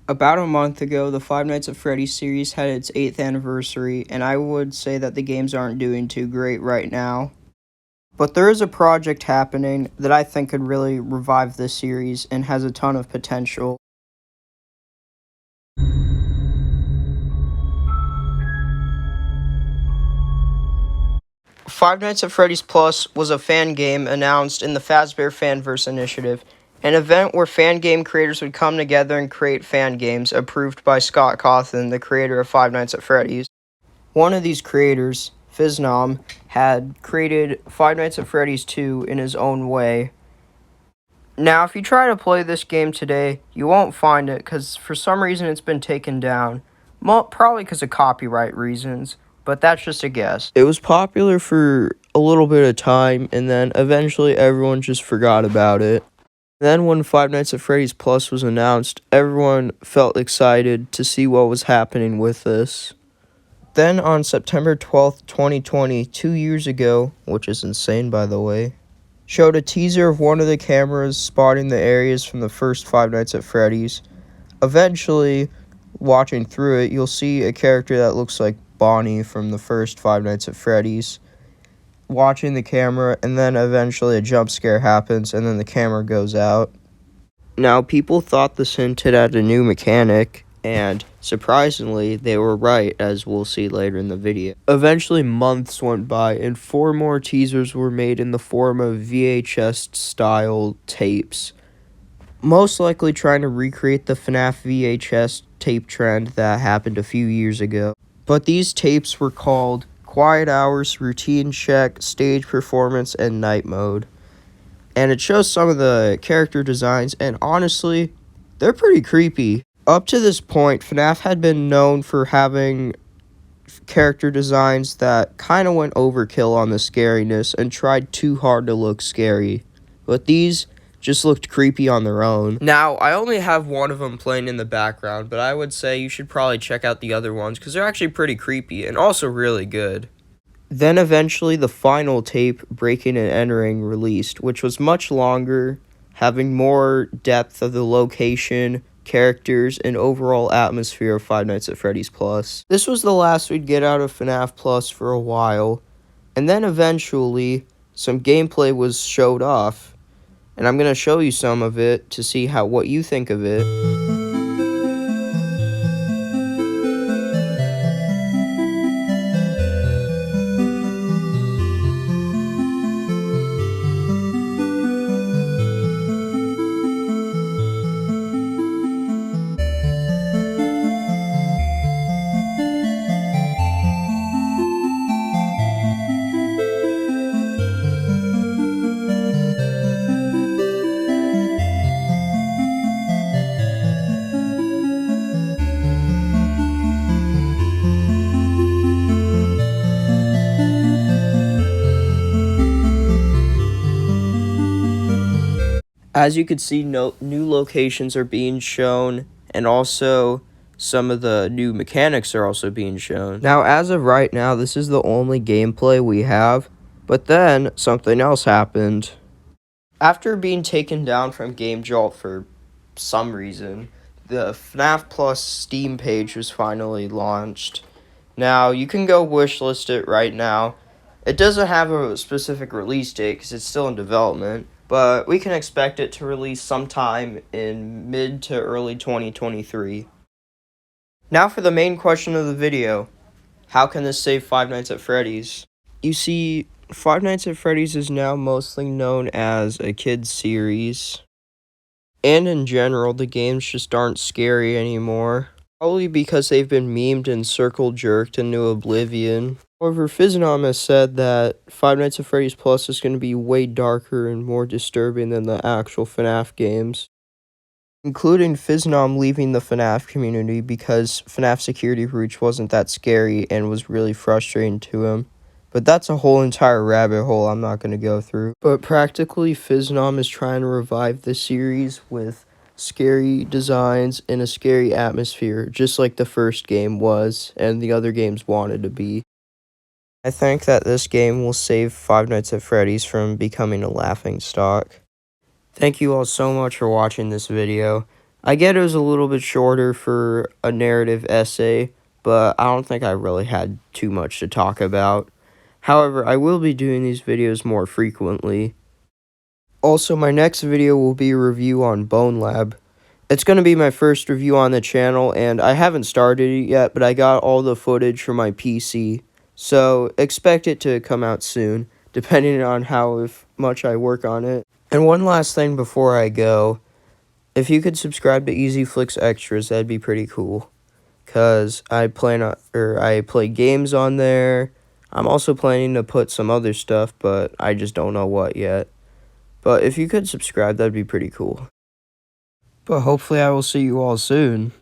About a month ago, the Five Nights at Freddy's series had its 8th anniversary, and I would say that the games aren't doing too great right now. But there is a project happening that I think could really revive this series and has a ton of potential. Five Nights at Freddy's Plus was a fan game announced in the Fanverse initiative, an event where fan game creators would come together and create fan games approved by Scott Cawthon, the creator of Five Nights at Freddy's. One of these creators, FNaF, had created Five Nights at Freddy's 2 in his own way. Now, if you try to play this game today, you won't find it because for some reason it's been taken down. Probably because of copyright reasons, but that's just a guess. It was popular for a little bit of time, and then eventually everyone just forgot about it. Then when Five Nights at Freddy's Plus was announced, everyone felt excited to see what was happening with this. Then on September 12th, 2020, 2 years ago, which is insane by the way, showed a teaser of one of the cameras spotting the areas from the first Five Nights at Freddy's. Eventually, watching through it, you'll see a character that looks like Bonnie from the first Five Nights at Freddy's watching the camera, and then eventually a jump scare happens and then the camera goes out. Now, people thought this hinted at a new mechanic, and surprisingly, they were right, as we'll see later in the video. Eventually, months went by, and 4 more teasers were made in the form of VHS-style tapes, most likely trying to recreate the FNaF VHS tape trend that happened a few years ago. But these tapes were called Quiet Hours, Routine Check, Stage Performance, and Night Mode. And it shows some of the character designs, and honestly, they're pretty creepy. Up to this point, FNaF had been known for having character designs that kind of went overkill on the scariness and tried too hard to look scary. But these just looked creepy on their own. Now, I only have one of them playing in the background, but I would say you should probably check out the other ones because they're actually pretty creepy and also really good. Then eventually the final tape, Breaking and Entering, released, which was much longer, having more depth of the location, characters, and overall atmosphere of Five Nights at Freddy's Plus. This was the last we'd get out of FNaF Plus for a while, and then eventually some gameplay was showed off, and I'm going to show you some of it to see what you think of it. As you can see, new locations are being shown, and also some of the new mechanics are also being shown. Now, as of right now, this is the only gameplay we have, but then something else happened. After being taken down from Game Jolt for some reason, the FNaF Plus Steam page was finally launched. Now, you can go wishlist it right now. It doesn't have a specific release date because it's still in development, but we can expect it to release sometime in mid to early 2023. Now for the main question of the video. How can this save Five Nights at Freddy's? You see, Five Nights at Freddy's is now mostly known as a kids series. And in general, the games just aren't scary anymore. Probably because they've been memed and circle jerked into oblivion. However, FNaF has said that Five Nights at Freddy's Plus is going to be way darker and more disturbing than the actual FNaF games, including FNaF leaving the FNaF community because FNaF Security Breach wasn't that scary and was really frustrating to him. But that's a whole entire rabbit hole I'm not going to go through. But practically, FNaF is trying to revive the series with scary designs and a scary atmosphere, just like the first game was and the other games wanted to be. I think that this game will save Five Nights at Freddy's from becoming a laughingstock. Thank you all so much for watching this video. I get it was a little bit shorter for a narrative essay, but I don't think I really had too much to talk about. However, I will be doing these videos more frequently. Also, my next video will be a review on Bone Lab. It's going to be my first review on the channel, and I haven't started it yet, but I got all the footage from my PC, so expect it to come out soon, depending on how much I work on it. And one last thing before I go, if you could subscribe to EZ-Flix Extras, that'd be pretty cool, because I play games on there. I'm also planning to put some other stuff, but I just don't know what yet. But if you could subscribe, that'd be pretty cool. But hopefully I will see you all soon.